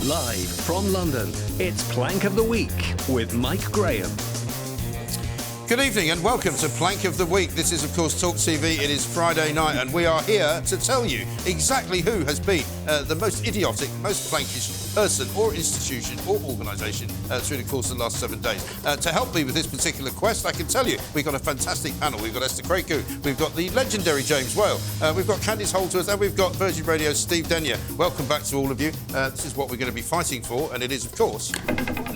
Live from London, it's Plank of the Week with Mike Graham. Good evening and welcome to Plank of the Week. This is, of course, TalkTV. It is Friday night and we are here to tell you exactly who has been the most idiotic, most plankish person or institution or organisation through the course of the last 7 days. To help me with this particular quest, I can tell you we've got a fantastic panel. We've got Esther, Krakue, we've got the legendary James Whale, we've got Candice, Holdsworth, and we've got Virgin Radio's Steve Denyer. Welcome back to all of you. This is what we're going to be fighting for, and it is, of course,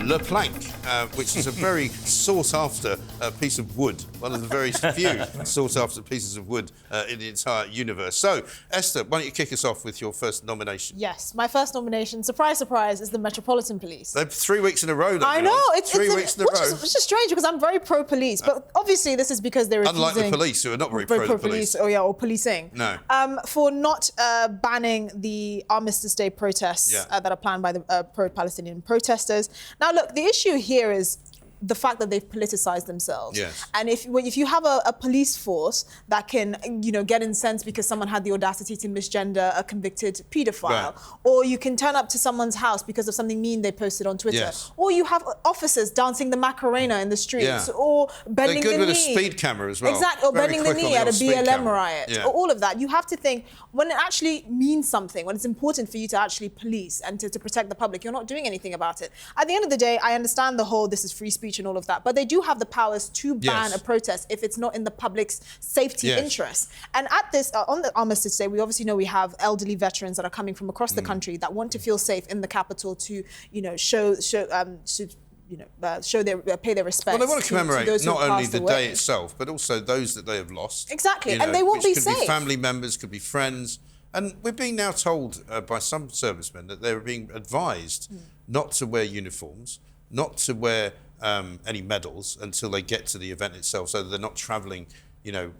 Le Plank, which is a very sought-after piece of wood, one of the very few sought-after pieces of wood in the entire universe. So, Esther, why don't you kick us off with your first nomination? Yes, my first nomination, surprise, surprise, is the Metropolitan Police. They've 3 weeks in a row. I know, it's 3 weeks in a row. Which is strange because I'm very pro-police, but obviously this is because they're refusing... Unlike the police, who are not very pro-police. Or policing. No. For not banning the Armistice Day protests that are planned by the pro-Palestinian protesters. Now, look, the issue here is the fact that they've politicized themselves. Yes. And if you have a police force that can, get incensed because someone had the audacity to misgender a convicted paedophile, Right. or you can turn up to someone's house because of something mean they posted on Twitter, or you have officers dancing the Macarena in the streets, or bending the knee. They're good with a speed camera as well. Exactly, or Very bending the quick knee on at a the old speed BLM camera. riot, Yeah. or all of that. You have to think, when it actually means something, when it's important for you to actually police and to protect the public, you're not doing anything about it. At the end of the day, I understand the whole this is free speech and all of that, but they do have the powers to ban a protest if it's not in the public's safety interest. And at this, on the Armistice Day, we obviously know we have elderly veterans that are coming from across the country that want to feel safe in the capital to, pay their respects. Well, they want to commemorate those not only the away. day itself, but also those that they have lost. Exactly, and they won't be which could safe. be family members, could be friends. And we're being now told by some servicemen that they're being advised not to wear uniforms, not to wear any medals until they get to the event itself, so that they're not travelling,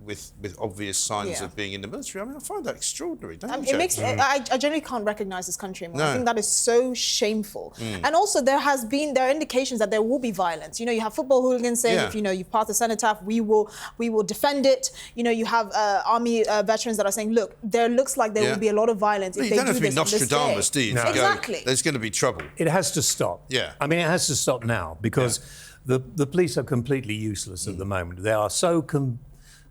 with obvious signs of being in the military. I mean, I find that extraordinary, don't you? It makes I generally can't recognise this country anymore. No. I think that is so shameful. And also there are indications that there will be violence. You have football hooligans saying if you've passed the cenotaph, we will defend it. You have army veterans that are saying, look, there looks like there will be a lot of violence if they do this. You don't have to be Nostradamus, do you? No. Exactly. There's going to be trouble. It has to stop. Yeah. I mean, it has to stop now because the police are completely useless at the moment. They are so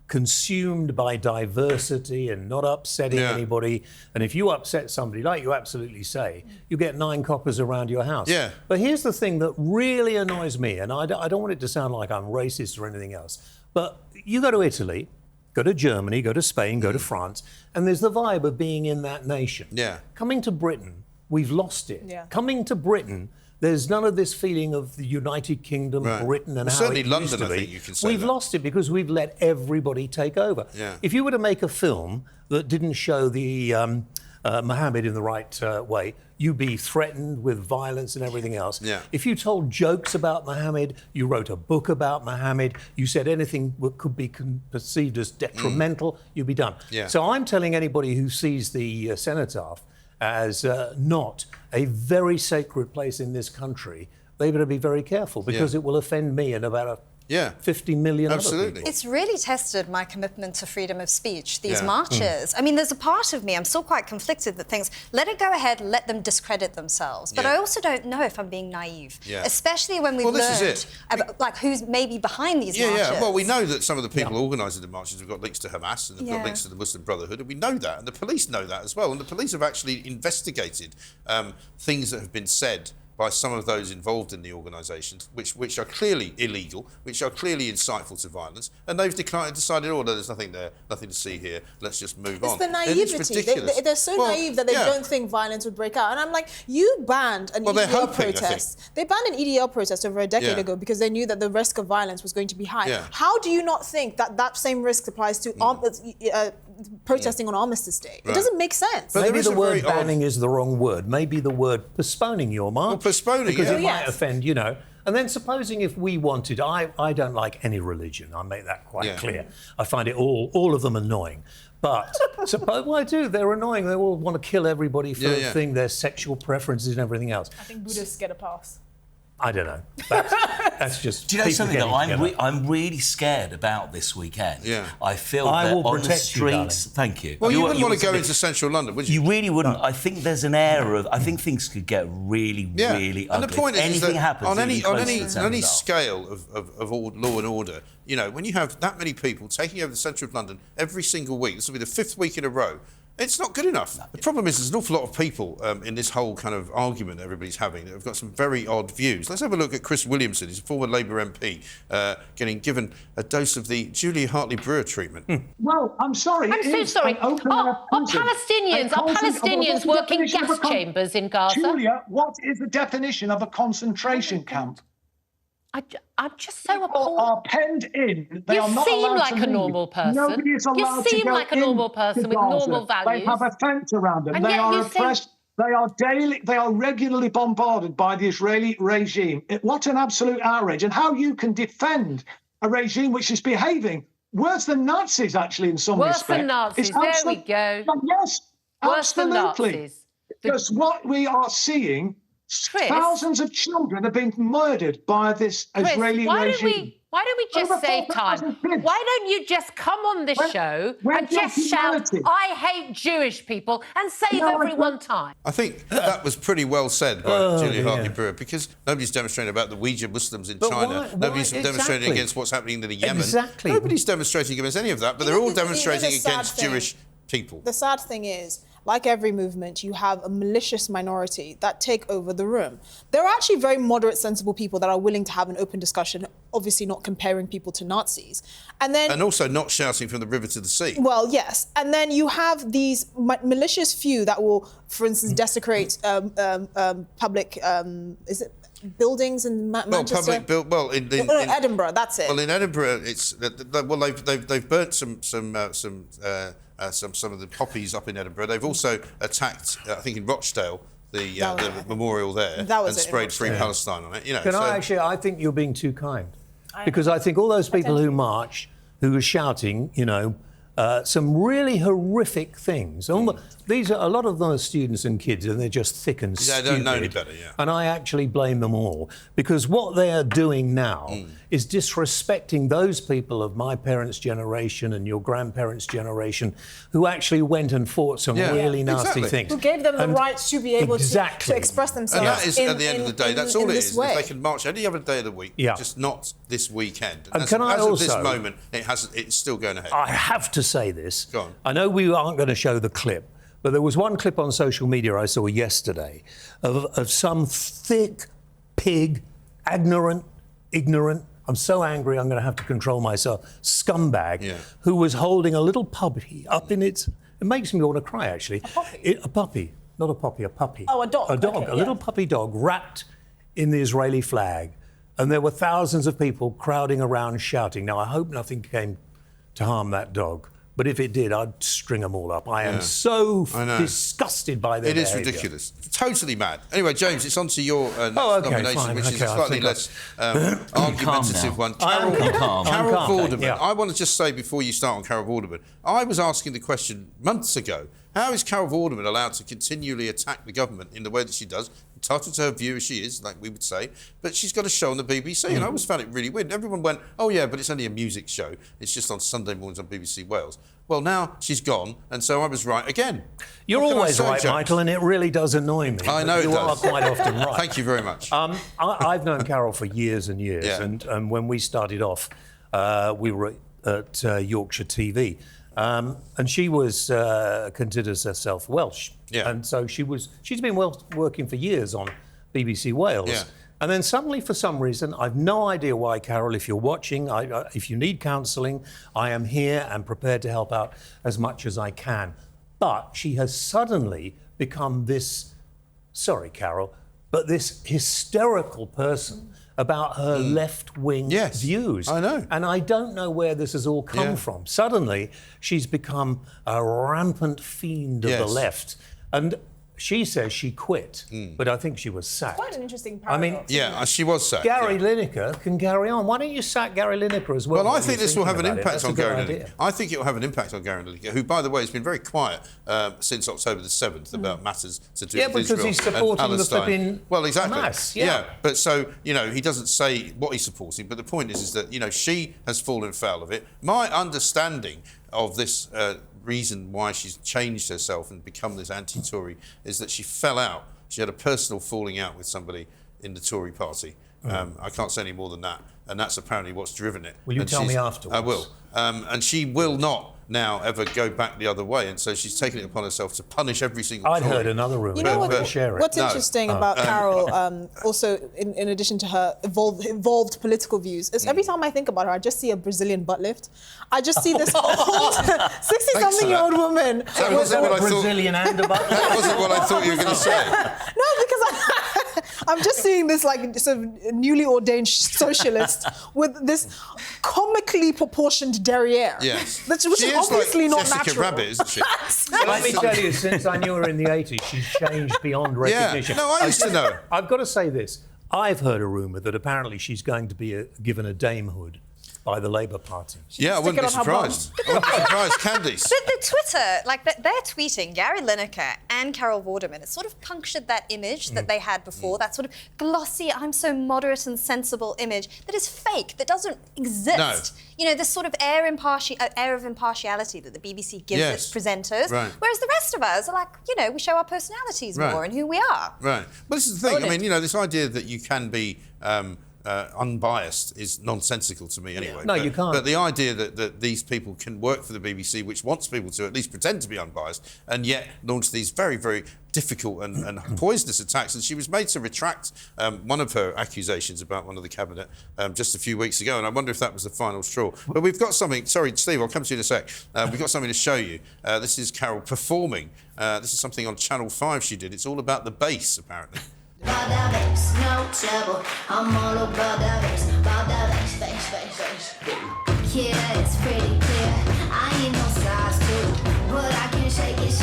consumed by diversity and not upsetting anybody. And if you upset somebody, like you absolutely say, you get 9 coppers around your house. Yeah. But here's the thing that really annoys me, and I don't want it to sound like I'm racist or anything else, but you go to Italy, go to Germany, go to Spain, go to France, and there's the vibe of being in that nation. Yeah. Coming to Britain, we've lost it. Yeah. Coming to Britain, there's none of this feeling of the United Kingdom, Britain, and how certainly it London, used to be. I think you can say We've that. lost it because we've let everybody take over. Yeah. If you were to make a film that didn't show the Mohammed in the right way, you'd be threatened with violence and everything else. Yeah. If you told jokes about Mohammed, you wrote a book about Mohammed, you said anything that could be perceived as detrimental, you'd be done. Yeah. So I'm telling anybody who sees the cenotaph as not a very sacred place in this country, they better be very careful because it will offend me and about 50 million other people. It's really tested my commitment to freedom of speech, these marches. I mean, there's a part of me, I'm still quite conflicted that thinks, let it go ahead, let them discredit themselves. But I also don't know if I'm being naive, especially when we've learned about, who's maybe behind these marches. Yeah, well, we know that some of the people organising the marches have got links to Hamas and they've got links to the Muslim Brotherhood, and we know that, and the police know that as well. And the police have actually investigated things that have been said by some of those involved in the organisations, which are clearly illegal, which are clearly insightful to violence, and they've decided, no, there's nothing there, nothing to see here, let's just move on. It's the naivety. They're so naive that they don't think violence would break out. And I'm like, you banned an EDL protest. They banned an EDL protest over a decade ago because they knew that the risk of violence was going to be high. Yeah. How do you not think that that same risk applies to protesting on Armistice Day? It doesn't make sense. But maybe the word banning is the wrong word. Maybe the word postponing your march. Well, postponing, because it might offend, And then supposing if we wanted, I don't like any religion. I make that quite clear. I find it all of them annoying. But suppose, well, I do. They're annoying. They all want to kill everybody for their sexual preferences and everything else. I think Buddhists get a pass. I don't know. That's just. Do you know people something getting that together. I'm really scared about this weekend? Yeah. I feel I that will on the protect you, darling. streets. Thank you. Well, you wouldn't want to go something- into central London, would you? You really wouldn't. I think there's an air of. I think things could get really, really ugly. And the point if is anything that happens on any even closer to on any Thames Dock. scale of law and order, you know, when you have that many people taking over the centre of London every single week, this will be the 5th week in a row. It's not good enough. The problem is there's an awful lot of people in this whole kind of argument that everybody's having that have got some very odd views. Let's have a look at Chris Williamson. He's a former Labour MP, getting given a dose of the Julia Hartley-Brewer treatment. Well, I'm sorry. I'm so sorry. Are Palestinians working gas chambers in Gaza? Julia, what is the definition of a concentration camp? I'm just so People appalled. are penned in. They You are not seem allowed like to a leave. normal person. Nobody is You allowed to seem go like a normal into person with Gaza. normal values. They have a fence around them. And They yet are you say- oppressed. They are regularly bombarded by the Israeli regime. What an absolute outrage! And how you can defend a regime which is behaving worse than Nazis, actually, in some Worse respect. than Nazis. It's There we go. Yes, Worse than absolutely. Nazis. Because what we are seeing, Chris? thousands of children have been murdered by this Chris, Israeli why regime. don't we just Over save time? 4,000 kids. Why don't you just come on this show where's and your just shout, humanity? I hate Jewish people, and save No, everyone time? I think that was pretty well said by Julia Hartley-Brewer, because nobody's demonstrating about the Uyghur Muslims in China. why- Nobody's demonstrating exactly. against what's happening in the Yemen. Exactly. Nobody's demonstrating against any of that, but they're all demonstrating the sad against thing- Jewish people. The sad thing is, like every movement, you have a malicious minority that take over the room. There are actually very moderate, sensible people that are willing to have an open discussion, obviously not comparing people to Nazis. And also not shouting from the river to the sea. well, yes. And then you have these malicious few that will, for instance, desecrate public, is it buildings in Manchester? In Edinburgh, that's it. Well, in Edinburgh, they've burnt some of the poppies up in Edinburgh. They've also attacked, I think, in Rochdale, the memorial there, That was and it, in sprayed Free Rochdale. Palestine on it. You know, I think you're being too kind. Because I think all those people who marched, who were shouting, some really horrific things. These are a lot of them are students and kids, and they're just thick and stupid. They don't know any better, yeah. And I actually blame them all, because what they are doing now is disrespecting those people of my parents' generation and your grandparents' generation who actually went and fought some really nasty exactly. things. Who gave them the And right to be able exactly. to express themselves. And that is, at the end of the day, that's all it this is. way. If they can march any other day of the week, Yeah. just not this weekend. And as, can I as also- of this moment, it's still going ahead. I have to say this. Go on. I know we aren't going to show the clip, but there was one clip on social media I saw yesterday of some thick pig, ignorant, I'm so angry I'm going to have to control myself, scumbag, who was holding a little puppy up in its... It makes me want to cry, actually. A puppy, not a poppy, a puppy. Oh, a dog. A dog, Okay, a little puppy dog wrapped in the Israeli flag. And there were thousands of people crowding around shouting. Now, I hope nothing came to harm that dog. But if it did, I'd string them all up. I am so disgusted by their It is behaviour. ridiculous. Totally mad. Anyway, James, it's on to your next okay, nomination, fine, which is a okay, I slightly think less argumentative one. I'm calm. Carol I'm calm, Vorderman. yeah. I want to just say before you start on Carol Vorderman, I was asking the question months ago, how is Carol Vorderman allowed to continually attack the government in the way that she does? Entitled to her view as she is, like we would say, but she's got a show on the BBC, and I always found it really weird. Everyone went, oh yeah, but it's only a music show. It's just on Sunday mornings on BBC Wales. Well, now she's gone, and so I was right again. You're What can I always say, right, James? Michael, and it really does annoy me. I know you it does. are quite often right. Thank you very much. I've known Carol for years and years, Yeah. and when we started off, we were at Yorkshire TV, and she was considers herself Welsh, and so she's been working for years on BBC Wales. Yeah. And then suddenly, for some reason, I've no idea why, Carol, if you're watching, if you need counselling, I am here and prepared to help out as much as I can. But she has suddenly become this, sorry, Carol, but this hysterical person about her left-wing views. I know. And I don't know where this has all come from. Suddenly, she's become a rampant fiend of the left. And she says she quit, but I think she was sacked. Quite an interesting I mean, paradox. Yeah, she was sacked. Gary Lineker can carry on. Why don't you sack Gary Lineker as well? Well, I think this will have an impact on Gary Lineker. Lineker. I think it will have an impact on Gary Lineker, who, by the way, has been very quiet since October the 7th about matters to do with Israel because he's and supporting the Palestine. flipping Well, exactly. Hamas, yeah. But so, he doesn't say what he's supporting, but the point is that, she has fallen foul of it. My understanding of this reason why she's changed herself and become this anti-Tory is that she fell out. She had a personal falling out with somebody in the Tory party. I can't say any more than that. And that's apparently what's driven it. Will you tell me afterwards? I will. And she will not now ever go back the other way. And so she's taken it upon herself to punish every single I'd Tory. heard another rumour. You know what's No. interesting about Carol, also in addition to her evolved political views, is every time I think about her, I just see a Brazilian butt lift. I just see this old 60-something-year-old woman. That wasn't what I thought. Brazilian and a butt lift. That wasn't what I thought you were going to say. No, because I'm just seeing this sort of newly ordained socialist with this comically proportioned derriere. Yes. Which She is is obviously like not Jessica natural. Rabbit, isn't she? Let me tell you, since I knew her in the 80s, she's changed beyond recognition. No, I used to know her. I've got to say this. I've heard a rumour that apparently she's going to be given a damehood by the Labour Party. Yeah, I Stick wouldn't it be on her bum. surprised. I wouldn't be surprised. Candice. But the Twitter, they're tweeting, Gary Lineker and Carol Vorderman, it's sort of punctured that image that they had before, that sort of glossy, I'm so moderate and sensible image that is fake, that doesn't exist. No. This sort of air of impartiality that the BBC gives Yes. its presenters, Right. whereas the rest of us are like, we show our personalities Right. more and who we are. Right. But this is the thing. I mean, this idea that you can be unbiased is nonsensical to me anyway. No, you can't. But the idea that these people can work for the BBC, which wants people to at least pretend to be unbiased, and yet launch these very, very difficult and poisonous attacks. And she was made to retract one of her accusations about one of the cabinet just a few weeks ago. And I wonder if that was the final straw. But we've got something. Sorry, Steve, I'll come to you in a sec. We've got something to show you. This is Carol performing. This is something on Channel 5 she did. It's all about the bass, apparently. About that bass, no trouble. I'm all about that bass, bass. Yeah, it's pretty clear. I ain't no size 2, but I can shake it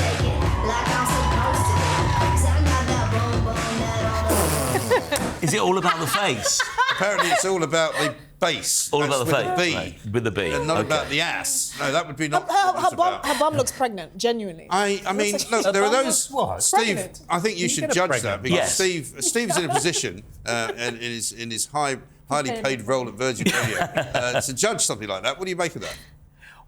like I'm supposed to. 'Cause I got that boom boom that on. Is it all about the face? Apparently, it's all about the bass. All about the That's face? with a B. Right, with the B. And not Okay. about the ass. No, that would be not what it's Her about. bum looks pregnant, genuinely. I mean, look, Her there are bum those. looks what? Steve, Pregnant. I think you You should get a judge pregnant that because Yes. Steve's in a position and in his highly paid role at Virgin Radio to judge something like that. What do you make of that?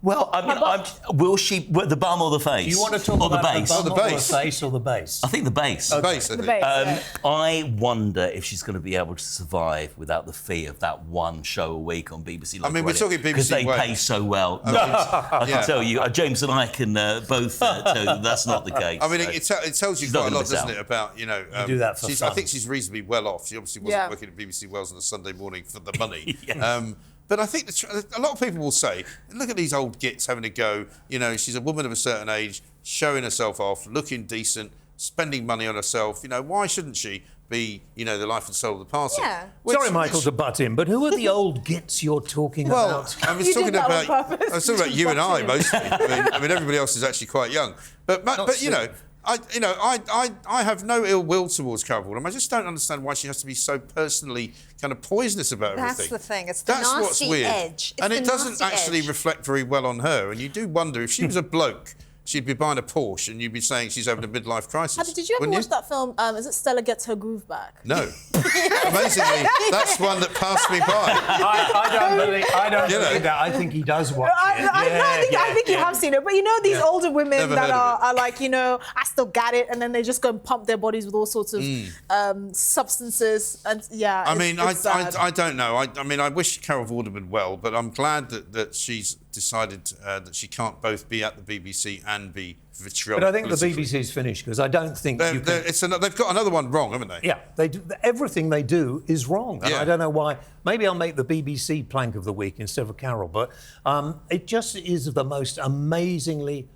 Well, I mean, will she the bum or the face? Do you want to talk or about the bass? the bum the or bass. the face or the bass? I think the bass. The bass, I think. Bass, I wonder if she's going to be able to survive without the fee of that one show a week on BBC Local I mean, we're talking BBC because they Wales. pay so well. No, I can tell you, James and I can both tell you that's not the case. I mean, So it tells you she's not quite a gonna lot, miss doesn't out. it, about, do that for I fun. think she's reasonably well off. She obviously wasn't working at BBC Wales on a Sunday morning for the money. Yes. But I think a lot of people will say, look at these old gits having a go. She's a woman of a certain age, showing herself off, looking decent, spending money on herself. Why shouldn't she be, the life and soul of the party? Yeah. Sorry, Michael, to butt in, but who are the old gits you're talking Well, about? I was You talking did that on about purpose. I was talking about you and I mostly. I mean, everybody else is actually quite young. But I have no ill will towards Carol Vorderman. I just don't understand why she has to be so personally kind of poisonous about That's everything. the thing. It's the That's what's nasty weird. edge. It's And the it doesn't nasty actually edge. reflect very well on her. And you do wonder if she was a bloke, she'd be buying a Porsche and you'd be saying she's having a midlife crisis. Did you ever wouldn't watch that film? Is it Stella Gets Her Groove Back? No. Amazingly, that's one that passed me by. I don't believe that. I think he does watch it. I think you have seen it, but these older women Never that heard of are like, I still got it, and then they just go and pump their bodies with all sorts of substances, and I mean, it's sad. I don't know. I mean, I wish Carol Vorderman well, but I'm glad that she's decided that she can't both be at the BBC and be vitriolic. But I think the politically. BBC's finished because I don't think you can... They've got another one wrong, haven't they? Yeah, they do, everything they do is wrong. And Yeah. I don't know why. Maybe I'll make the BBC plank of the week instead of Carol, but it just is the most amazingly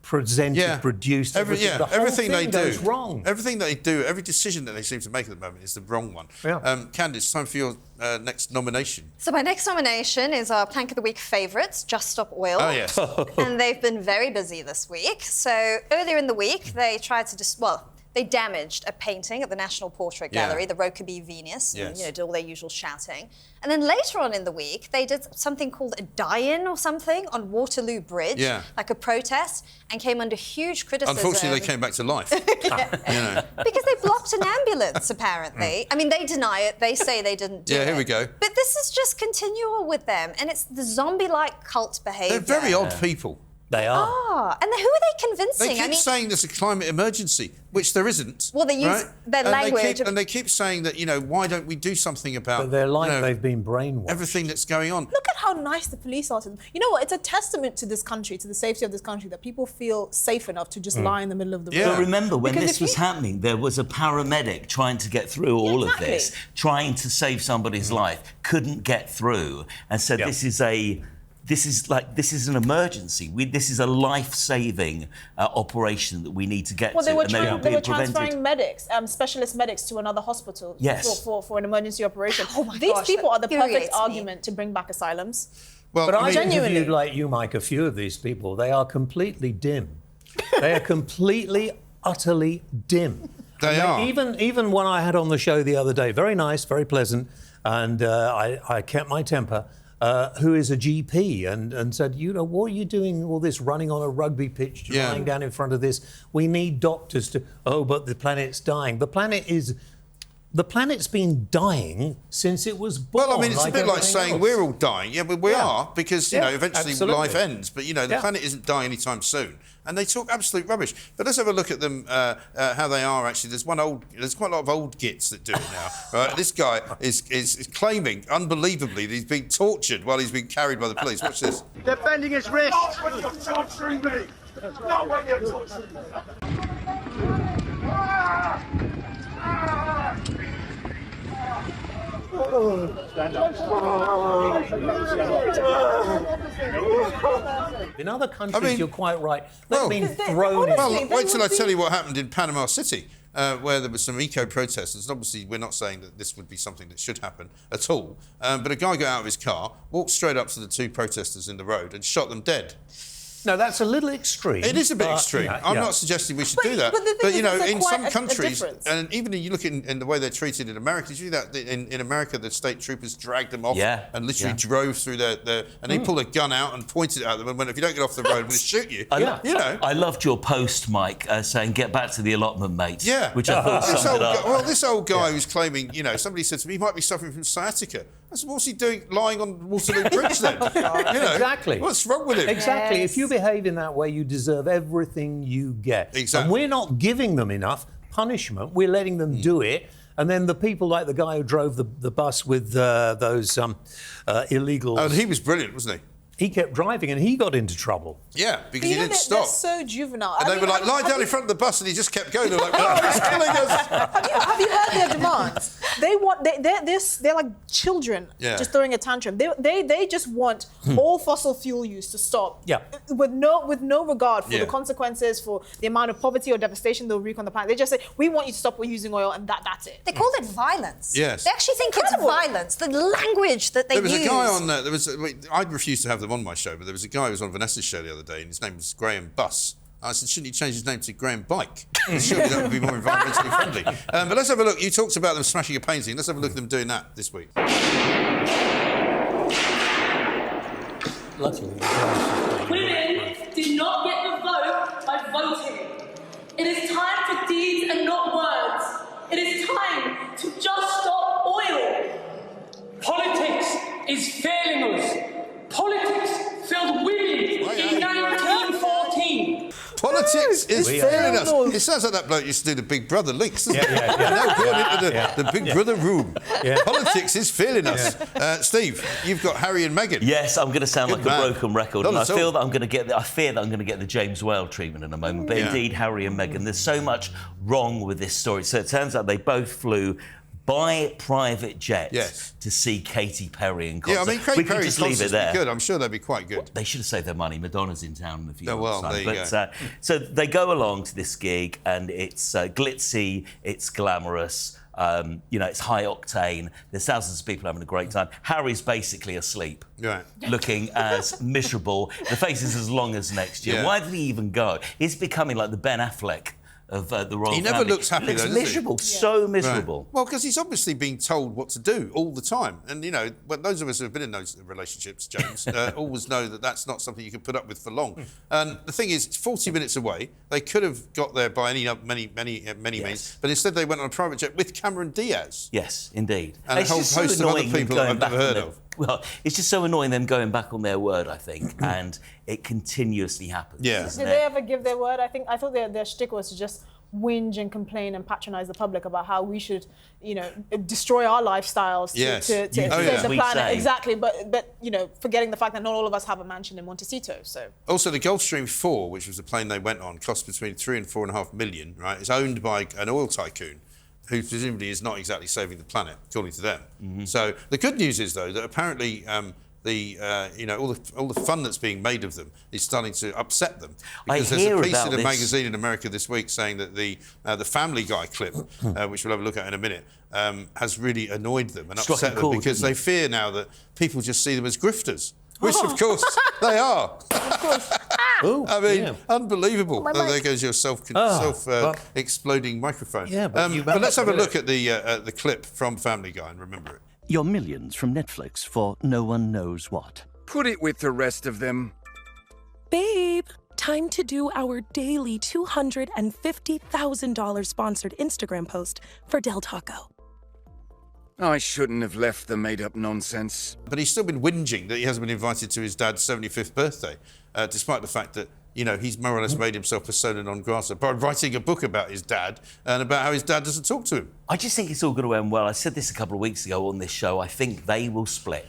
presented, produced. Everything they do goes wrong. Everything they do, every decision that they seem to make at the moment is the wrong one. Yeah. Candice, time for your next nomination. So my next nomination is our Plank of the Week favourites, Just Stop Oil. Oh, yes. And they've been very busy this week. So earlier in the week, they tried to they damaged a painting at the National Portrait Gallery, the Rokeby Venus, and, did all their usual shouting. And then later on in the week, they did something called a die-in or something on Waterloo Bridge, like a protest, and came under huge criticism. Unfortunately, they came back to life. Because they blocked an ambulance, apparently. I mean, they deny it. They say they didn't do it. Yeah, here we go. But this is just continual with them, and it's the zombie-like cult behaviour. They're very odd people. They are. Ah, and who are they convincing? They keep saying there's a climate emergency, which there isn't. Well, they use their language. And they keep saying that, why don't we do something about... But they're like they've been brainwashed. Everything that's going on. Look at how nice the police are to them. You know what? It's a testament to this country, to the safety of this country, that people feel safe enough to just lie in the middle of the road. But remember, when this was happening, there was a paramedic trying to get through all of this, trying to save somebody's life, couldn't get through, and said this is an emergency. This is a life-saving operation that we need to get to. They were transferring medics, specialist medics, to another hospital for an emergency operation. These people are the perfect argument to bring back asylums. Well, but I interviewed, like you, Mike, a few of these people. They are completely dim. They are completely, utterly dim. They are. Even when I had on the show the other day, very nice, very pleasant, and I kept my temper. Who is a GP and said, what are you doing all this running on a rugby pitch, lying down in front of this? We need doctors to... Oh, but the planet's dying. The planet's been dying since it was born. Well, I mean, it's a bit like saying we're all dying. Yeah, but we are, because, eventually life ends. But, the planet isn't dying anytime soon. And they talk absolute rubbish. But let's have a look at them, how they are, actually. There's quite a lot of old gits that do it now. Right? This guy is claiming, unbelievably, that he's being tortured while he's being carried by the police. Watch this. They're bending his wrist. Not when you're torturing me. Not when you're torturing me. In other countries, you're quite right. They've been thrown in. Well, wait till I tell you what happened in Panama City, where there were some eco-protesters. Obviously, we're not saying that this would be something that should happen at all. But a guy got out of his car, walked straight up to the two protesters in the road and shot them dead. No, that's a little extreme. It is a bit extreme. I'm not suggesting we should do that. But in some countries, and even you look in the way they're treated in America, you see that in America, the state troopers dragged them off and literally drove through and they pulled a gun out and pointed it at them and went, if you don't get off the road, we'll shoot you. I loved your post, Mike, saying, get back to the allotment, mate. Yeah. Which I thought summed it up. Well, this old guy who's claiming, somebody said to me, he might be suffering from sciatica. I said, what's he doing lying on Waterloo Bridge then? Exactly. What's wrong with him? Exactly. If you behave in that way, you deserve everything you get. Exactly. And we're not giving them enough punishment. We're letting them do it. And then the people like the guy who drove the bus with those illegals. Oh, and he was brilliant, wasn't he? He kept driving and he got into trouble. Yeah, because he didn't stop. They're so juvenile. And they were like, lie down in front of the bus, and he just kept going. They're like, he's killing us. Have you heard their demands? They're like children just throwing a tantrum. They just want all fossil fuel use to stop. Yeah. With no regard for the consequences, for the amount of poverty or devastation they'll wreak on the planet. They just say, we want you to stop using oil, and that's it. They call it violence. Yes. They actually think it's violence. The language that they use. There was a guy on there. I'd refused to have them on my show, but there was a guy who was on Vanessa's show the other day, and his name was Graham Buss. I said, shouldn't he change his name to Graham Bike? Surely that would be more environmentally friendly. But let's have a look. You talked about them smashing a painting. Let's have a look at them doing that this week. Women do not get the vote by voting. It is time for deeds and not words. It is time to just stop oil. Politics is failing us. Politics failed women in 1914. Politics is failing us. It sounds like that bloke used to do the Big Brother links, doesn't it? Now going into the Big Brother room. Yeah. Politics is failing us. Steve, you've got Harry and Meghan. Yes, I'm going to sound like a broken record, and I fear that I'm going to get the James Whale treatment in a moment. But indeed, Harry and Meghan, there's so much wrong with this story. So it turns out they both flew buy private jets to see Katy Perry in concert. Yeah, I mean, Katy Perry's concerts would be good. I'm sure they'd be quite good. Well, they should have saved their money. Madonna's in town in a few months' time. There you go. So they go along to this gig, and it's glitzy, it's glamorous, it's high octane. There's thousands of people having a great time. Harry's basically asleep, looking as miserable. The face is as long as next year. Yeah. Why did he even go? He's becoming like the Ben Affleck of the royal family. He never looks happy, He looks though, does he? miserable, so miserable. Right. Well, because he's obviously being told what to do all the time. And, but those of us who have been in those relationships, James, always know that that's not something you can put up with for long. And the thing is, it's 40 minutes away. They could have got there by many means. But instead, they went on a private jet with Cameron Diaz. Yes, indeed. And a whole host of other people that I've never heard of. Well, it's just so annoying them going back on their word, I think, and it continuously happens. Yeah. Did they ever give their word? I thought their shtick was to just whinge and complain and patronise the public about how we should, destroy our lifestyles to save the planet. Exactly, but forgetting the fact that not all of us have a mansion in Montecito. So also the Gulfstream 4, which was the plane they went on, cost between $3 and $4.5 million. Right, it's owned by an oil tycoon, who presumably is not exactly saving the planet, according to them. So the good news is, though, that apparently all the fun that's being made of them is starting to upset them. Because there's a piece in a magazine in America this week saying that the Family Guy clip, which we'll have a look at in a minute, has really annoyed them and upset them because they fear now that people just see them as grifters. Which, of course, they are. Of course. I mean, unbelievable. There goes your self-exploding microphone. Yeah, but let's have a look at the clip from Family Guy and remember it. Your millions from Netflix for no one knows what. Put it with the rest of them. Babe, time to do our daily $250,000 sponsored Instagram post for Del Taco. I shouldn't have left the made-up nonsense. But he's still been whinging that he hasn't been invited to his dad's 75th birthday, despite the fact that, he's more or less made himself persona non grata by writing a book about his dad and about how his dad doesn't talk to him. I just think it's all going to end well. I said this a couple of weeks ago on this show. I think they will split.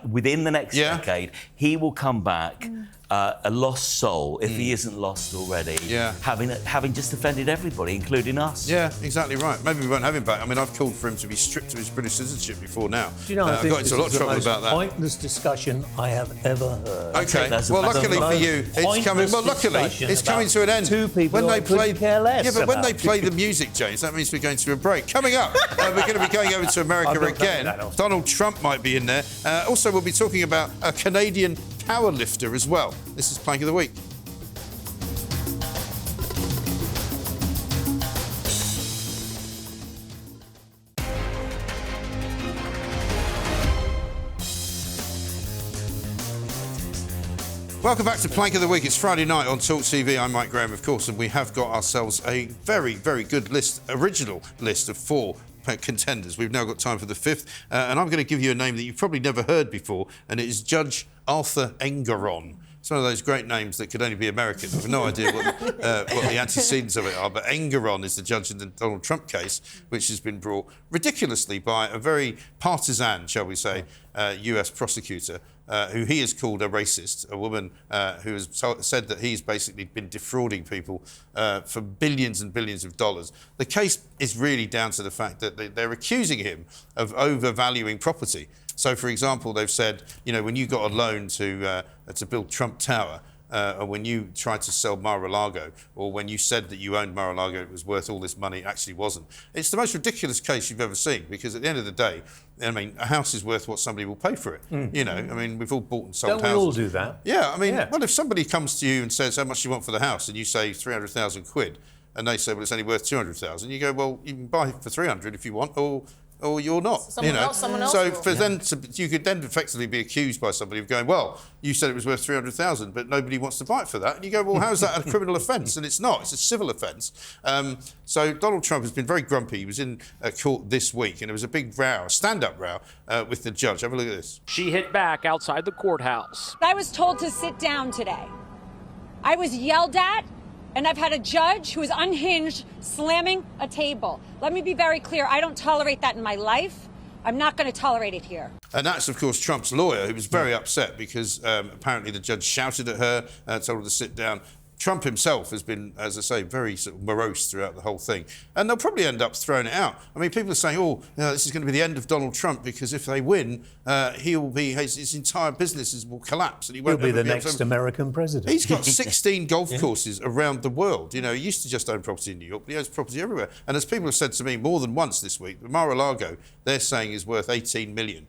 Within the next decade, he will come back a lost soul, if he isn't lost already, having just offended everybody, including us. Yeah, exactly right. Maybe we won't have him back. I mean, I've called for him to be stripped of his British citizenship before now. Do you know, I got into a lot of trouble about that. Pointless discussion I have ever heard. Okay, well, luckily for you, it's coming. Well, luckily, it's coming to an end. Two people when they play, care less. Yeah, but when they play the music, James, that means we're going to a break. Coming up, we're going to be going over to America again. Donald Trump might be in there. Also, we'll be talking about a Canadian power lifter as well. This is Plank of the Week. Welcome back to Plank of the Week. It's Friday night on TalkTV. I'm Mike Graham, of course, and we have got ourselves a very, very good original list of 4 contenders. We've now got time for the 5th, and I'm going to give you a name that you've probably never heard before, and it is Judge Arthur Engoron. It's one of those great names that could only be American. I have no idea what the antecedents of it are, but Engoron is the judge in the Donald Trump case, which has been brought ridiculously by a very partisan, shall we say, US prosecutor, who he has called a racist, a woman who has said that he's basically been defrauding people for billions and billions of dollars. The case is really down to the fact that they're accusing him of overvaluing property. So, for example, they've said, when you got a loan to build Trump Tower, or when you tried to sell Mar-a-Lago, or when you said that you owned Mar-a-Lago, it was worth all this money, it actually wasn't. It's the most ridiculous case you've ever seen, because at the end of the day, I mean, a house is worth what somebody will pay for it. I mean, we've all bought and sold houses. Don't we all do that? Yeah, I mean, well, if somebody comes to you and says how much you want for the house, and you say 300,000 quid, and they say, well, it's only worth 200,000, you go, well, you can buy it for 300 if you want, or you're not. Someone else so for them you could then effectively be accused by somebody of going, well, you said it was worth 300,000, but nobody wants to buy it for that. And you go, well, how is that a criminal offence? And it's not. It's a civil offence. So Donald Trump has been very grumpy. He was in court this week, and there was a big row, a stand-up row with the judge. Have a look at this. She hit back outside the courthouse. I was told to sit down today. I was yelled at. And I've had a judge who is unhinged slamming a table. Let me be very clear. I don't tolerate that in my life. I'm not going to tolerate it here. And that's, of course, Trump's lawyer, who was very upset because apparently the judge shouted at her, told her to sit down. Trump himself has been, as I say, very sort of morose throughout the whole thing. And they'll probably end up throwing it out. I mean, people are saying, oh, this is going to be the end of Donald Trump because if they win, his entire businesses will collapse. And he'll be the next American president. He's got 16 golf courses around the world. You know, he used to just own property in New York, but he owns property everywhere. And as people have said to me more than once this week, Mar-a-Lago, they're saying is worth 18 million.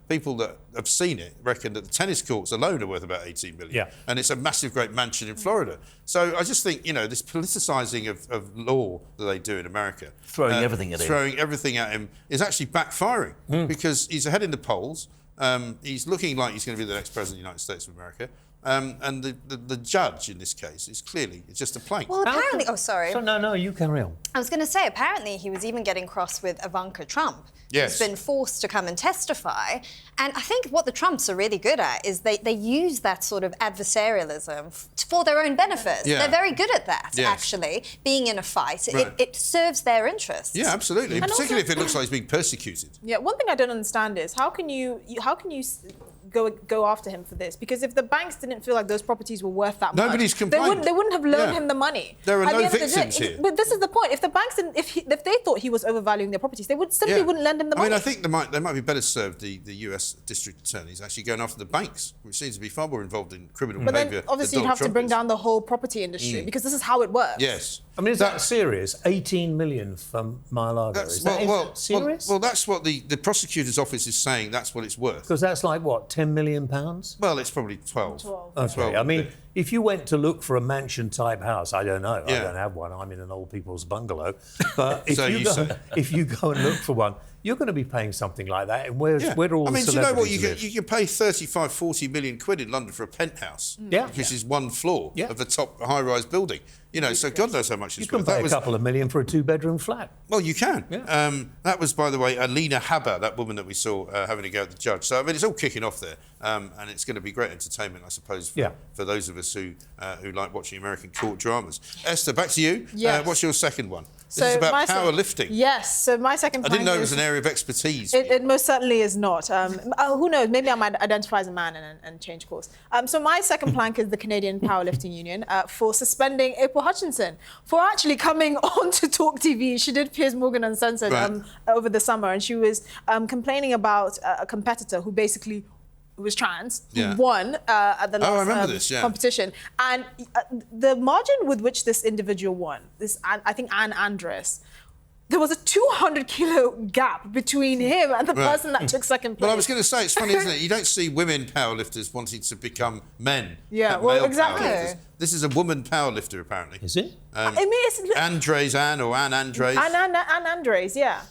People that have seen it reckon that the tennis courts alone are worth about 18 million. Yeah. And it's a massive, great mansion in Florida. So I just think, this politicising of law that they do in America... Throwing everything at him. Throwing everything at him is actually backfiring because he's ahead in the polls. He's looking like he's going to be the next president of the United States of America. And the judge in this case is clearly just a plank. Well, apparently... Oh, sorry. No, you carry on. I was going to say, apparently he was even getting cross with Ivanka Trump. Yes. Who's been forced to come and testify. And I think what the Trumps are really good at is they use that sort of adversarialism for their own benefit. Yeah. They're very good at that, Yes. actually, being in a fight. Right. It serves their interests. Yeah, absolutely. And Particularly also- if it looks like he's being persecuted. Yeah, one thing I don't understand is how can you go after him for this? Because if the banks didn't feel like those properties were worth that much, Nobody's complained. They wouldn't have loaned him the money. There are At the no end of the day, victims here. But this is the point. If the banks didn't, if they thought he was overvaluing their properties, they would simply wouldn't lend him the money. I mean, I think they might be better served, the US district attorneys, actually going after the banks, which seems to be far more involved in criminal But behaviour. then obviously you'd have to bring down the whole property industry because this is how it works. Yes. I mean, is that serious? 18 million from Mar-a-Lago. Is that serious? Well, that's what the prosecutor's office is saying. That's what it's worth. Because that's like, what, 10 million pounds? Well, it's probably 12. Okay, 12 I mean, would be. if you went to look for a mansion-type house, I don't know. Yeah. I don't have one. I'm in an old people's bungalow. But if, So if you go and look for one, you're going to be paying something like that. And where are all the celebrities do you know what? live? You can pay 35, 40 million quid in London for a penthouse, which is one floor of the top high-rise building. So God knows how much it's You can worth. pay a couple of million for a two-bedroom flat. Well, you can. Yeah. That was, by the way, Alina Haber, that woman that we saw having a go at the judge. So, I mean, it's all kicking off there. And it's going to be great entertainment, I suppose, for those of us who like watching American court dramas. Esther, back to you. Yes. What's your second one? This is about powerlifting. Yes. So my second I plank didn't know it was an area of expertise. It most certainly is not. Who knows? Maybe I might identify as a man and change course. So my second plank is the Canadian Powerlifting Union for suspending April Hutchinson for actually coming on to TalkTV. She did Piers Morgan Uncensored over the summer, and she was complaining about a competitor who basically was trans, who won at the last competition. And the margin with which this individual won, I think Anne Andres, there was a 200-kilo gap between him and the person that took second place. Well, I was going to say, it's funny, isn't it? You don't see women powerlifters wanting to become men. Yeah, well, exactly. Powerlifters. This is a woman powerlifter, apparently. Is it? I mean, it's... Anne Andres. Anne Andres, yeah.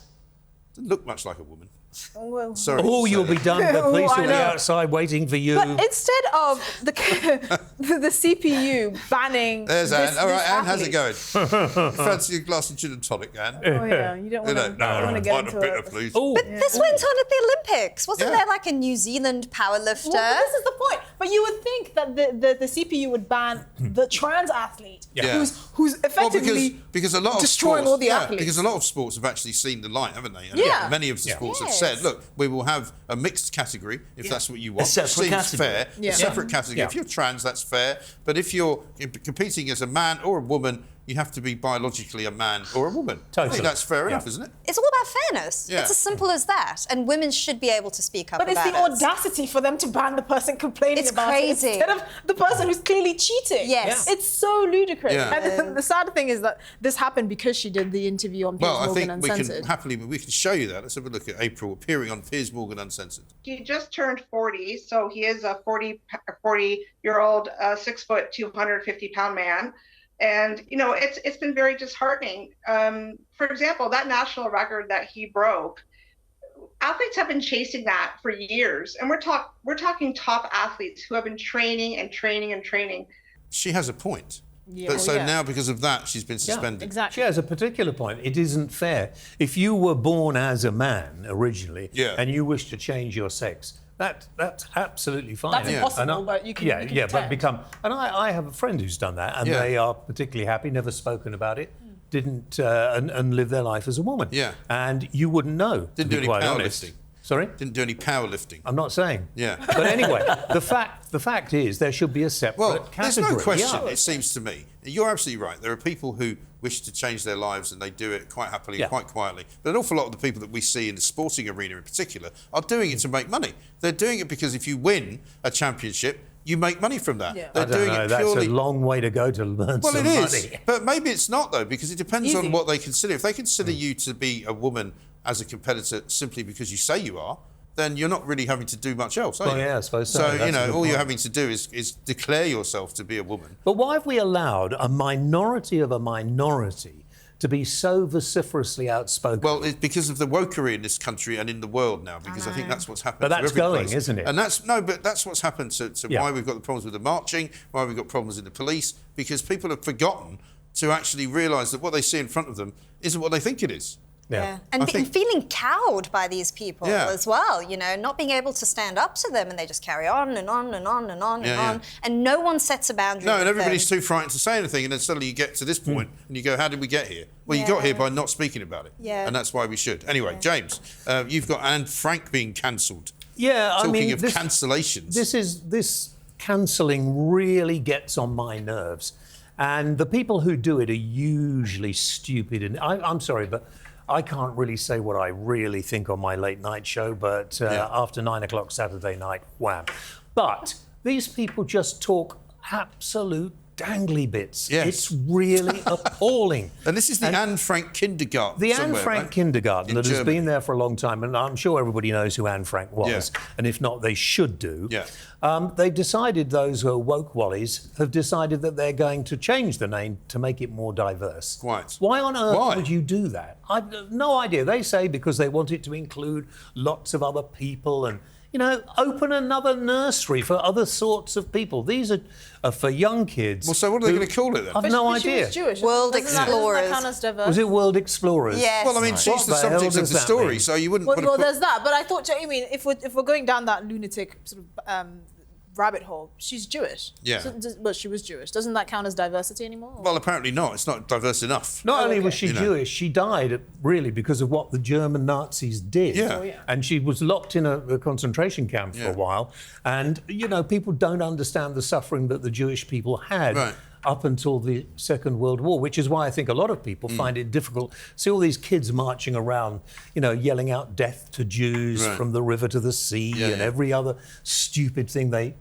Doesn't look much like a woman. Well, Sorry. Oh, you'll be done. The police will be outside waiting for you. But instead of the CPU banning... There's Anne. All right, Anne, how's it athlete. going? Fancy a glass of gin and tonic, Anne? Oh, yeah, you don't want to get into it. Please. But this went on at the Olympics. Wasn't there like a New Zealand powerlifter? Well, this is the point. But you would think that the CPU would ban the trans athlete who's effectively because a lot of destroying sports, all the athletes. Because a lot of sports have actually seen the light, haven't they? And Yeah. Many of the sports have said, look, we will have a mixed category if that's what you want. A separate category. Fair. Yeah. A separate category. Yeah. If you're trans, that's fair. But if you're competing as a man or a woman, you have to be biologically a man or a woman. Totally. I think that's fair enough, isn't it? It's all about fairness. Yeah. It's as simple as that. And women should be able to speak up But it's about the audacity for them to ban the person complaining about crazy. it instead of the person who's clearly cheating. Yes. It's so ludicrous. Yeah. And the sad thing is that this happened because she did the interview on Piers Well, I Morgan think we Uncensored. can show you that. Let's have a look at April appearing on Piers Morgan Uncensored. He just turned 40, so he is a 40-year-old, 6 foot, 250-pound man. And, it's been very disheartening. For example, that national record that he broke, athletes have been chasing that for years. And we're talking top athletes who have been training and training and training. She has a point. Yeah, But now, because of that, she's been suspended. Yeah, exactly. She has a particular point. It isn't fair. If you were born as a man originally and you wish to change your sex, that's absolutely fine. That's impossible, but you can but become... And I have a friend who's done that, and they are particularly happy, never spoken about it, didn't and live their life as a woman. Yeah. And you wouldn't know, Didn't to do be any quite honest. powerlifting. Sorry? Didn't do any powerlifting. I'm not saying. Yeah. But anyway, the fact is there should be a separate category. There's no question, Yeah. it seems to me. You're absolutely right. There are people who wish to change their lives and they do it quite happily and quite quietly. But an awful lot of the people that we see in the sporting arena in particular are doing it to make money. They're doing it because if you win a championship, you make money from that. Yeah. They're doing it purely... That's a long way to go to earn some money. Well, it is. But maybe it's not, though, because it depends on what they consider. If they consider you to be a woman as a competitor simply because you say you are, then you're not really having to do much else, are you? Yeah, I suppose so. So, That's all you're having to do is declare yourself to be a woman. But why have we allowed a minority of a minority to be so vociferously outspoken? Well, it's because of the wokery in this country and in the world now, because I think that's what's happened. But that's to every going, place. isn't it? And that's what's happened to why we've got the problems with the marching, why we've got problems in the police, because people have forgotten to actually realise that what they see in front of them isn't what they think it is. Yeah. And feeling cowed by these people as well, not being able to stand up to them, and they just carry on and on and on and on and on, and no one sets a boundary. No, and everybody's too frightened to say anything, and then suddenly you get to this point and you go, how did we get here? Well, you got here by not speaking about it. Yeah. And that's why we should. Anyway, James, you've got Anne Frank being cancelled. Yeah, Talking of cancellations. This cancelling really gets on my nerves. And the people who do it are usually stupid. And I'm sorry, but I can't really say what I really think on my late night show, but after 9 o'clock Saturday night, wham. But these people just talk absolute dangly bits. Yes. It's really appalling. And this is the Anne Frank kindergarten. The Anne Frank kindergarten that has been there for a long time, and I'm sure everybody knows who Anne Frank was, and if not, they should do. Yeah. They've decided, those who are woke wallies have decided that they're going to change the name to make it more diverse. Quite. Why on earth would you do that? I've no idea. They say because they want it to include lots of other people and, open another nursery for other sorts of people. These are for young kids. Well, so what are they going to call it then? I've no She idea. was Jewish. World Explorers. Doesn't that count as diverse? Was it World Explorers? Yes. Well, I mean, she's the subject of the story, so you wouldn't... Well, there's that. But I thought, if we're going down that lunatic sort of rabbit hole, she's Jewish. Yeah. But she was Jewish. Doesn't that count as diversity anymore? Well, apparently not. It's not diverse enough. Not only was she Jewish, she died really because of what the German Nazis did. Yeah. Oh, yeah. And she was locked in a concentration camp for a while. And, people don't understand the suffering that the Jewish people had up until the Second World War, which is why I think a lot of people find it difficult. See all these kids marching around, yelling out death to Jews from the river to the sea and every other stupid thing they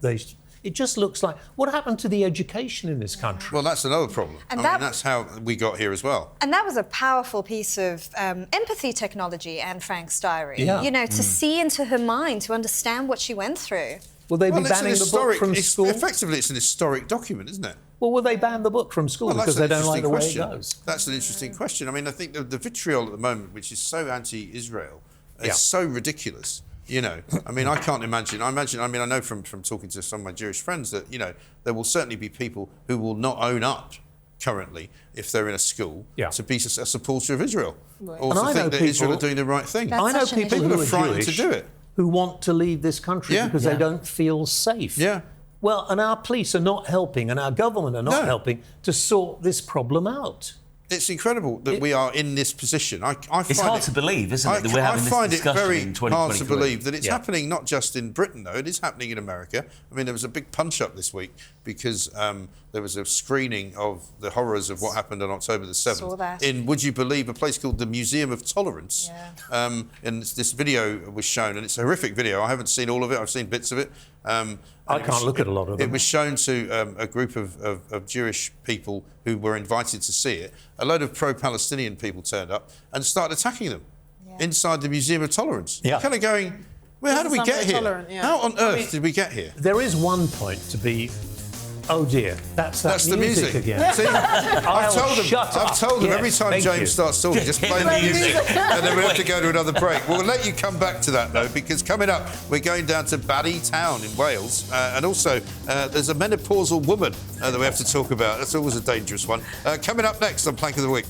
it just looks like, what happened to the education in this country? Well, that's another problem. And I mean, that's how we got here as well. And that was a powerful piece of empathy technology, Anne Frank's diary. Yeah. To see into her mind, to understand what she went through. Will they be banning the book from school? Effectively, it's an historic document, isn't it? Well, will they ban the book from school because they don't like the way it goes? That's an interesting question. I mean, I think the vitriol at the moment, which is so anti-Israel, is so ridiculous. I mean, I can't imagine. I know from talking to some of my Jewish friends that, there will certainly be people who will not own up currently, if they're in a school, to be a supporter of Israel. Or to think that Israel are doing the right thing. I know people who are frightened Jewish to do it. who want to leave this country because they don't feel safe. Yeah. Well, and our police are not helping and our government are not helping to sort this problem out. It's incredible that we are in this position. It's hard to believe, isn't it, that we're having this discussion in 2023. I find it very hard to believe that it's happening not just in Britain, though. It is happening in America. I mean, there was a big punch-up this week because there was a screening of the horrors of what happened on October the 7th. Saw that. In, would you believe, a place called the Museum of Tolerance. Yeah. And this video was shown, and it's a horrific video. I haven't seen all of it. I've seen bits of it. I can't look at a lot of them. It was shown to a group of Jewish people who were invited to see it. A load of pro-Palestinian people turned up and started attacking them inside the Museum of Tolerance. Yeah. Kind of going, well, how did we get here? How on earth did we get here? There is one point to be... Oh dear, that's the music again. See, I've told them every time James starts talking, just play the music, and then we have to go to another break. We'll let you come back to that though, because coming up we're going down to Baddy Town in Wales, and also there's a menopausal woman that we have to talk about. That's always a dangerous one. Coming up next on Plank of the Week.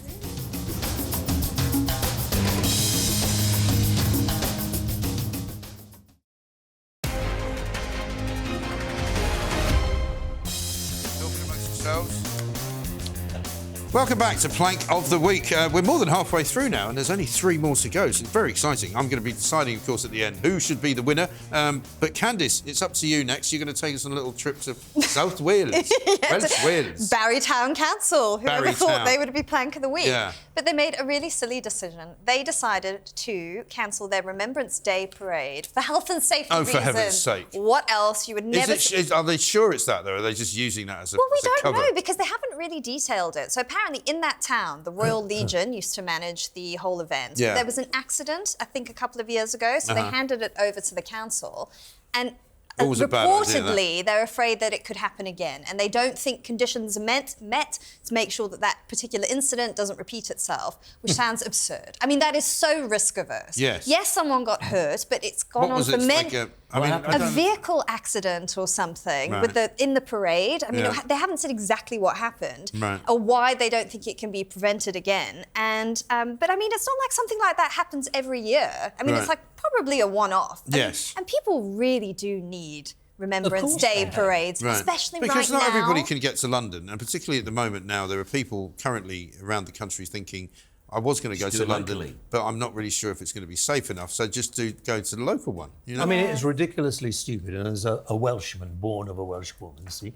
Welcome back to Plank of the Week. We're more than halfway through now, and there's only 3 more to go, so it's very exciting. I'm going to be deciding, of course, at the end who should be the winner. But Candice, it's up to you next. You're going to take us on a little trip to South Wales. Welsh Wales. Barrytown Council. Whoever thought Barrytown. they would be Plank of the Week? Yeah. But they made a really silly decision. They decided to cancel their Remembrance Day parade for health and safety reasons. Oh, for heaven's sake. What else? You would never... Are they sure it's that, though? Or are they just using that as a Well, we as a don't cover? know because they haven't really detailed it. So apparently in that town, the Royal Legion used to manage the whole event. Yeah. There was an accident, I think, a couple of years ago, so they handed it over to the council. And Always a bad idea, reportedly, they're afraid that it could happen again, and they don't think conditions are met to make sure that that particular incident doesn't repeat itself, which sounds absurd. I mean, that is so risk-averse. Yes. Yes, someone got hurt, but it's gone on for many... a vehicle accident or something in the parade. I mean, they haven't said exactly what happened or why they don't think it can be prevented again. And but I mean, it's not like something like that happens every year. I mean, it's like probably a one-off. Yes. And people really do need Remembrance Day parades, especially right now. Because not everybody can get to London, and particularly at the moment now, there are people currently around the country thinking, I was going to go to London, but I'm not really sure if it's going to be safe enough, so just go to the local one. You know? I mean, it is ridiculously stupid, and as a Welshman, born of a Welsh woman, see,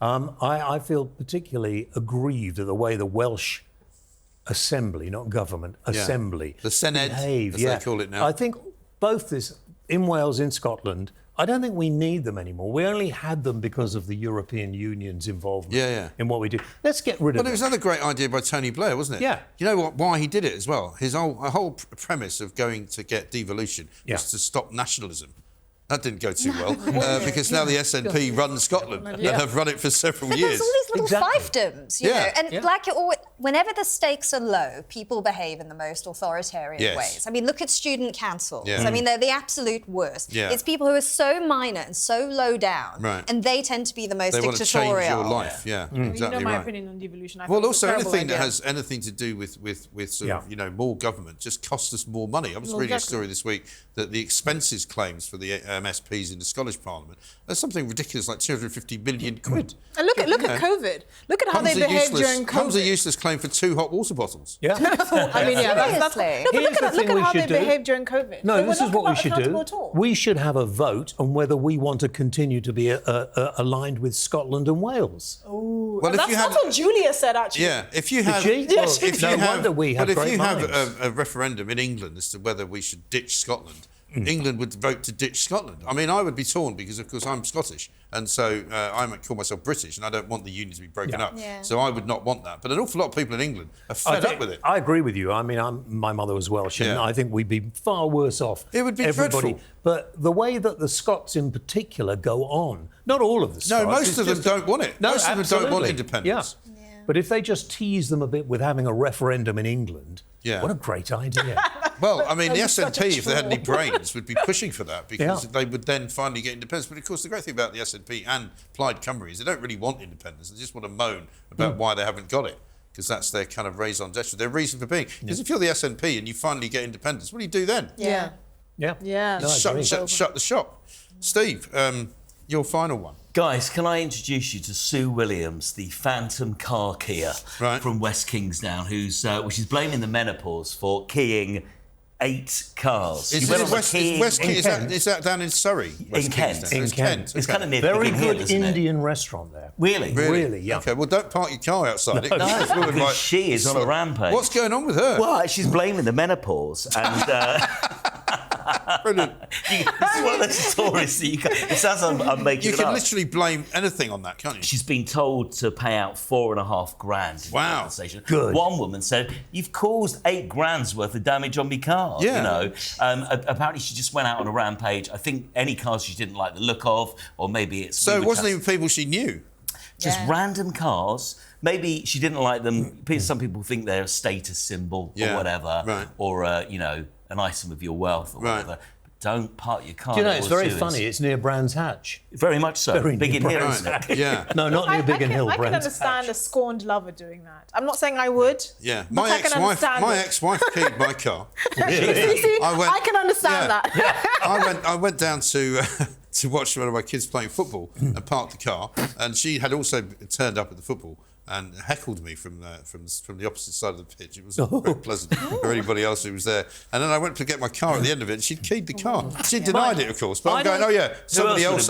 I feel particularly aggrieved at the way the Welsh Assembly, not government, Assembly, the Senedd, behave. as they call it now. I think both this, in Wales, in Scotland, I don't think we need them anymore. We only had them because of the European Union's involvement in what we do. Let's get rid of them. Well, it was another great idea by Tony Blair, wasn't it? Yeah. You know what? Why he did it as well? His whole premise of going to get devolution was to stop nationalism. That didn't go too well because now the SNP run Scotland and have run it for several years. There's all these little fiefdoms, you know, and like it always, whenever the stakes are low, people behave in the most authoritarian ways. I mean, look at student councils. I mean, they're the absolute worst. It's people who are so minor and so low down, and they tend to be the most dictatorial. They want to change your life, exactly You know my right. opinion on devolution. Well, also anything that has anything to do with sort of, you know, more government just costs us more money. I was reading a story this week that the expenses claims for the MSPs in the Scottish Parliament are something ridiculous like 250 million quid. And look at COVID. Look at how they behaved during COVID. Comes a useless claim for 2 hot water bottles. I mean, that's look at how they behaved during COVID. No, this is what we should do. We should have a vote on whether we want to continue to be aligned with Scotland and Wales. Oh, well, that's what Julia said, actually. Yeah, if you have, a referendum in England as to whether we should ditch Scotland, England would vote to ditch Scotland. I mean, I would be torn because, of course, I'm Scottish, and so I might call myself British, and I don't want the union to be broken up. So I would not want that. But an awful lot of people in England are fed up with it. I agree with you. I mean, my mother was Welsh, and I think we'd be far worse off. It would be dreadful. But the way that the Scots in particular go on, not all of the Scots. No, most of them don't want it. No, most of them don't want independence. Yeah. But if they just tease them a bit with having a referendum in England, what a great idea. Well, I mean, the SNP, if they had any brains, would be pushing for that because they would then finally get independence. But, of course, the great thing about the SNP and Plaid Cymru is they don't really want independence. They just want to moan about why they haven't got it because that's their kind of raison d'etre, their reason for being. Because if you're the SNP and you finally get independence, what do you do then? Yeah. No, shut the shop. Steve, your final one. Guys, can I introduce you to Sue Williams, the Phantom car keyer from West Kingsdown, who's she's blaming the menopause for keying 8 cars. Is that down in Surrey? In Kent. In Kent. It's kind of near Very Biggin Hill, good isn't Indian it? restaurant there. Really? Really, yeah. OK, well, don't park your car outside it. No, because she is on a rampage. What's going on with her? Well, she's blaming the menopause and... Brilliant. This is one of those stories that you can... It sounds like I'm making it up. You can literally blame anything on that, can't you? She's been told to pay out $4,500 in compensation. Good. One woman said, "You've caused $8,000 worth of damage on my car." Yeah. You know. Apparently, she just went out on a rampage. I think any cars she didn't like the look of, or maybe it's... So it wasn't even people she knew? Just random cars. Maybe she didn't like them. Some people think they're a status symbol or whatever, or you know, an item of your wealth or whatever. But don't park your car. Do you know, it's very funny. It's near Brands Hatch. Very much so. Very Biggin near Hill, Brands isn't it? Hatch. Yeah. No, not near Biggin Hill, I can Brands understand Hatch. a scorned lover doing that. I'm not saying I would. Yeah. But My ex-wife keyed my car. See, I can understand that. Yeah. I went down to watch one of my kids playing football and parked the car, and she had also turned up at the football and heckled me from the opposite side of the pitch. It was very pleasant for anybody else who was there. And then I went to get my car at the end of it, and she'd keyed the car. She denied it, of course. But I'm going, oh yeah, somebody else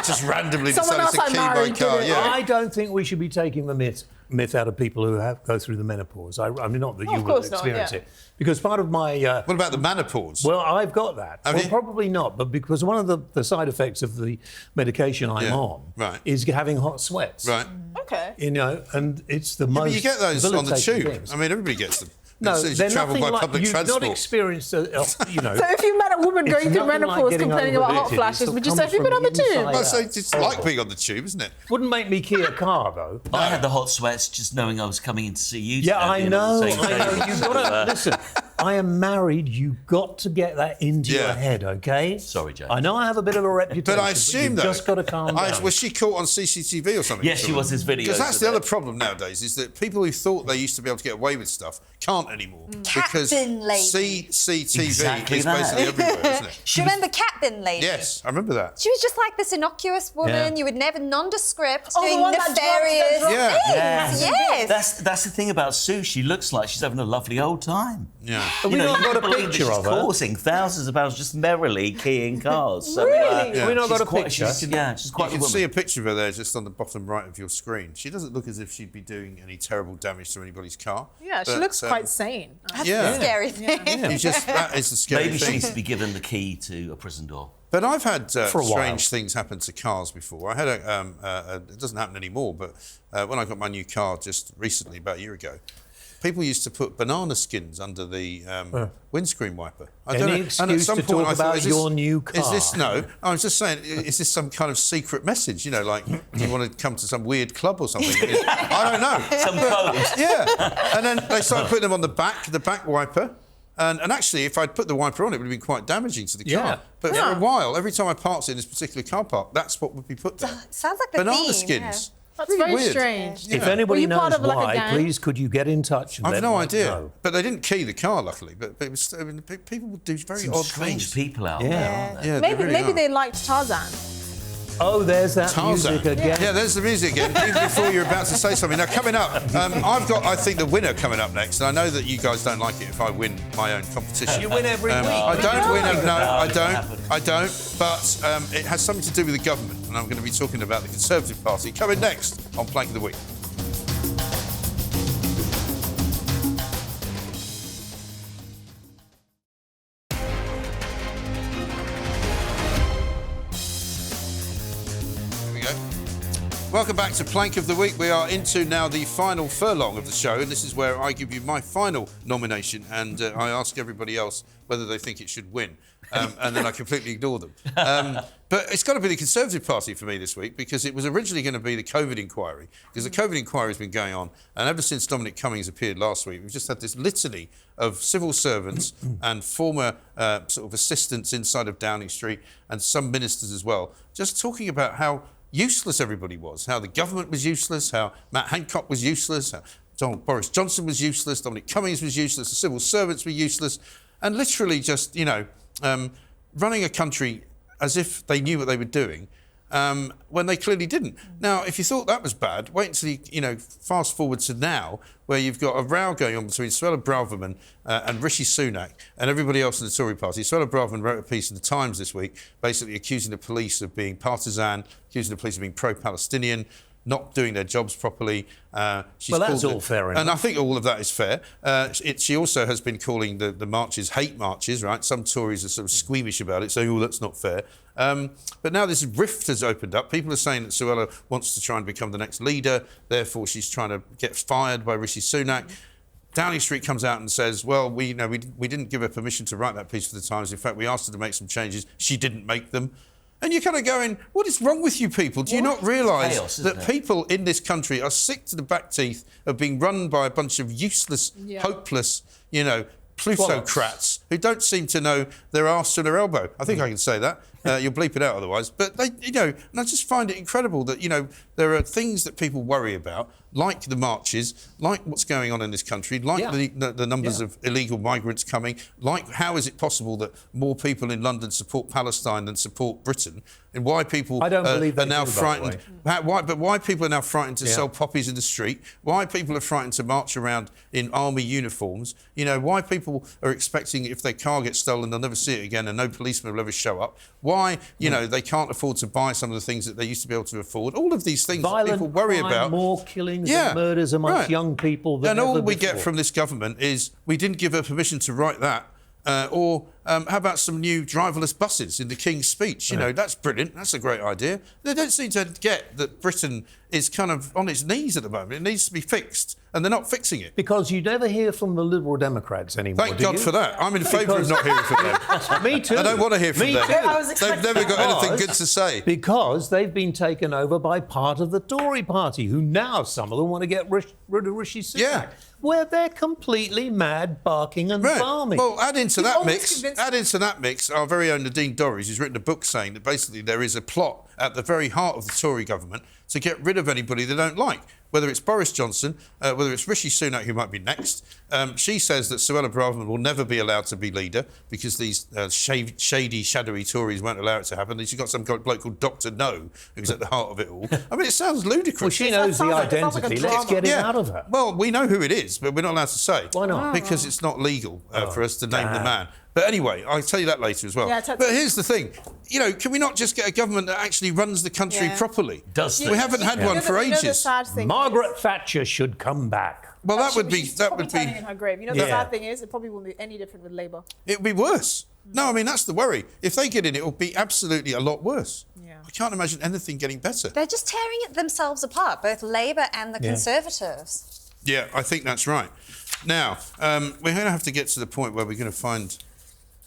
just randomly decided to key my car. Yeah. I don't think we should be taking the myth out of people who go through the menopause. I mean, not that you will experience it. Because part of my... what about the menopause? Well, I've got that. Have you? Probably not, but because one of the side effects of the medication I'm on is having hot sweats. Right. Okay. You know, and it's the most... But you get those on the tube. Things. I mean, everybody gets them. No, they're nothing by like... public You've transport. not experienced, you know... So if you met a woman going through menopause complaining about hot flashes, would you say, have you been on the tube? I say it's like being on the tube, isn't it? Wouldn't make me key a car, though. I had the hot sweats just knowing I was coming in to see you. Yeah, I know. You've got to... Listen, I am married. You've got to get that into your head, OK? Sorry, James. I know I have a bit of a reputation, but I assume, though... you've just got to calm down. Was she caught on CCTV or something? Yes, she was. His video. Because that's the other problem nowadays, is that people who thought they used to be able to get away with stuff can't anymore. Because CCTV is basically everywhere, isn't it? Do you remember Cat Bin Lady? Yes, I remember that. She was just like this innocuous woman. You would never nondescript doing the one nefarious that things. Yes. That's the thing about Sue. She looks like she's having a lovely old time. Yeah. Have we not got a picture of her? She's causing thousands of pounds just merrily keying cars. So, really? Have we not got a picture? She's quite You a can see woman. a picture of her there just on the bottom right of your screen. She doesn't look as if she'd be doing any terrible damage to anybody's car. Yeah, she looks quite sane. That's the scary thing. That is the scary Maybe thing. she needs to be given the key to a prison door. But I've had strange things happen to cars before. I had it doesn't happen anymore, but when I got my new car just recently, about a year ago, people used to put banana skins under the windscreen wiper. I don't know. Excuse and at some to point talk I thought, about your new car? Is this no? I was just saying, is this some kind of secret message? You know, like, do you want to come to some weird club or something? I don't know. Some code. Yeah. And then they started putting them on the back wiper. And actually, if I'd put the wiper on, it would have been quite damaging to the car. Yeah. But for a while, every time I parked in this particular car park, that's what would be put there. Sounds like the banana theme, skins. That's really very weird. strange. If anybody knows part of, like, a why, gang? please could you get in touch and I've let no me idea. know. But they didn't key the car, luckily. But it was, I mean, people would do very odd Strange things. people out there, aren't there? Yeah, Maybe they liked Tarzan. Oh, there's that Tarzan. music again. Yeah, there's the music again. Even before you're about to say something. Now, coming up, I've got, I think, the winner coming up next. And I know that you guys don't like it if I win my own competition. You win every week. I don't win. I don't. But it has something to do with the government. And I'm going to be talking about the Conservative Party coming next on Plank of the Week. Welcome back to Plank of the Week. We are into now the final furlong of the show, and this is where I give you my final nomination, and I ask everybody else whether they think it should win, and then I completely ignore them. But it's got to be the Conservative Party for me this week, because it was originally going to be the COVID inquiry, because the COVID inquiry has been going on, and ever since Dominic Cummings appeared last week, we've just had this litany of civil servants and former sort of assistants inside of Downing Street, and some ministers as well, just talking about how useless everybody was, how the government was useless, how Matt Hancock was useless, how Boris Johnson was useless, Dominic Cummings was useless, the civil servants were useless, and literally just, running a country as if they knew what they were doing when they clearly didn't. Now, if you thought that was bad, wait until you fast forward to now, where you've got a row going on between Suella Braverman and Rishi Sunak and everybody else in the Tory party. Suella Braverman wrote a piece in the Times this week, basically accusing the police of being partisan, accusing the police of being pro-Palestinian, not doing their jobs properly. Well, that's all fair enough. And I think all of that is fair. She also has been calling the marches hate marches, right? Some Tories are sort of squeamish about it, saying, oh, that's not fair. But now this rift has opened up. People are saying that Suella wants to try and become the next leader, therefore she's trying to get fired by Rishi Sunak. Downing Street comes out and says, well, we didn't give her permission to write that piece for the Times. In fact, we asked her to make some changes. She didn't make them. And you're kind of going, what is wrong with you people? Do you not realise that people in this country are sick to the back teeth of being run by a bunch of useless, hopeless, plutocrats who don't seem to know their arse to their elbow? I think I can say that. You'll bleep it out otherwise. But they, you know, and I just find it incredible that, you know, there are things that people worry about, like the marches, like what's going on in this country, like the numbers of illegal migrants coming, like how is it possible that more people in London support Palestine than support Britain, and why people I don't believe are now frightened. Why people are now frightened to sell poppies in the street, why people are frightened to march around in army uniforms, you know, why people are expecting if their car gets stolen they'll never see it again and no policeman will ever show up, why, you know, they can't afford to buy some of the things that they used to be able to afford. All of these things that people worry about. More killings and murders amongst young people than and all ever we before. get from this government is we didn't give her permission to write that. Or how about some new driverless buses in the King's speech? You know, that's brilliant. That's a great idea. They don't seem to get that Britain is kind of on its knees at the moment. It needs to be fixed, and they're not fixing it. Because you never hear from the Liberal Democrats anymore. Thank God for that. I'm in favour of not hearing from them. Me too. I don't want to hear from them. They've never got anything good to say. Because they've been taken over by part of the Tory party, who now some of them want to get rid of Rishi Sunak. Yeah. Where they're completely mad, barking and barming. Well, add into that mix our very own Nadine Dorries, who's written a book saying that basically there is a plot at the very heart of the Tory government to get rid of anybody they don't like, whether it's Boris Johnson, whether it's Rishi Sunak, who might be next. She says that Suella Braverman will never be allowed to be leader because these shady, shadowy Tories won't allow it to happen. And she's got some bloke called Dr. No, who's at the heart of it all. I mean, it sounds ludicrous. Well, she knows the identity. Let's get it out of her. Well, we know who it is, but we're not allowed to say. Why not? Because it's not legal for us to name the man. But anyway, I'll tell you that later as well. Yeah, but here's the thing. You know, can we not just get a government that actually runs the country properly? We haven't had one for ages. Margaret Thatcher should come back. Well, that would be... turning in her grave. You know, the sad thing is, it probably won't be any different with Labour. It would be worse. No, I mean, that's the worry. If they get in, it will be absolutely a lot worse. Yeah. I can't imagine anything getting better. They're just tearing themselves apart, both Labour and the Conservatives. Yeah, I think that's right. Now, we're going to have to get to the point where we're going to find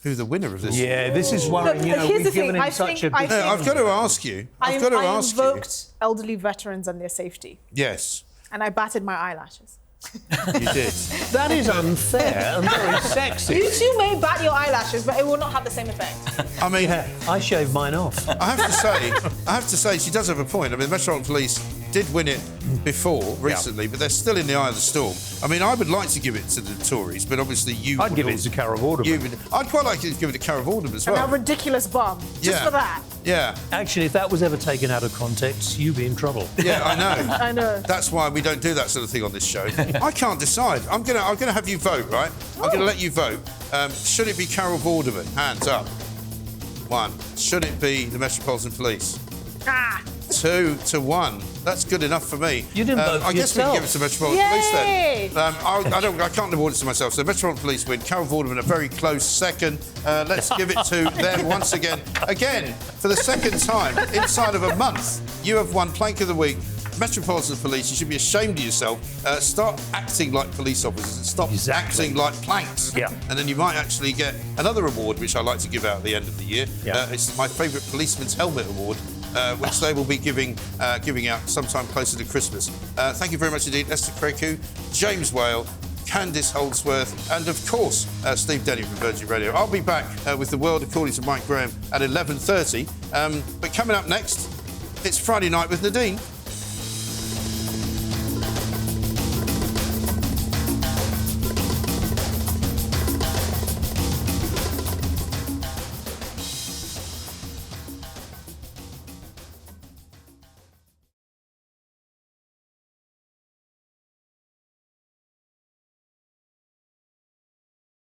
who the winner of this is. Yeah, this is worrying. You know, we've given him such a big... I've got to ask you. I invoked elderly veterans and their safety. Yes. And I batted my eyelashes. You did. That is unfair and very sexy. You too may bat your eyelashes, but it will not have the same effect. I mean... I shaved mine off. I have to say, she does have a point. I mean, the Metropolitan Police did win it before, recently, but they're still in the eye of the storm. I mean, I would like to give it to the Tories, but obviously you... I'd give it to Carol Vorderman. I'd quite like to give it to Carol Vorderman as well. And a ridiculous bum, just for that. Yeah. Actually, if that was ever taken out of context, you'd be in trouble. Yeah, I know. I know. That's why we don't do that sort of thing on this show. I can't decide. I'm gonna have you vote, right? I'm gonna let you vote. Should it be Carol Vorderman? Hands up. 1. Should it be the Metropolitan Police? 2-1. That's good enough for me. You didn't vote for I guess we can give it to Metropolitan Police then. I can't award it to myself. So Metropolitan Police win. Carol Vorderman a very close second. Let's give it to them once again. Again, for the second time inside of a month, you have won Plank of the Week. Metropolitan Police, you should be ashamed of yourself. Start acting like police officers and stop acting like planks. Yeah. And then you might actually get another award, which I like to give out at the end of the year. Yeah. It's my favourite policeman's helmet award. Which they will be giving out sometime closer to Christmas. Thank you very much indeed, Esther Krakue, James Whale, Candice Holdsworth, and of course, Steve Denny from Virgin Radio. I'll be back with The World According to Mike Graham at 11:30. But coming up next, it's Friday Night with Nadine.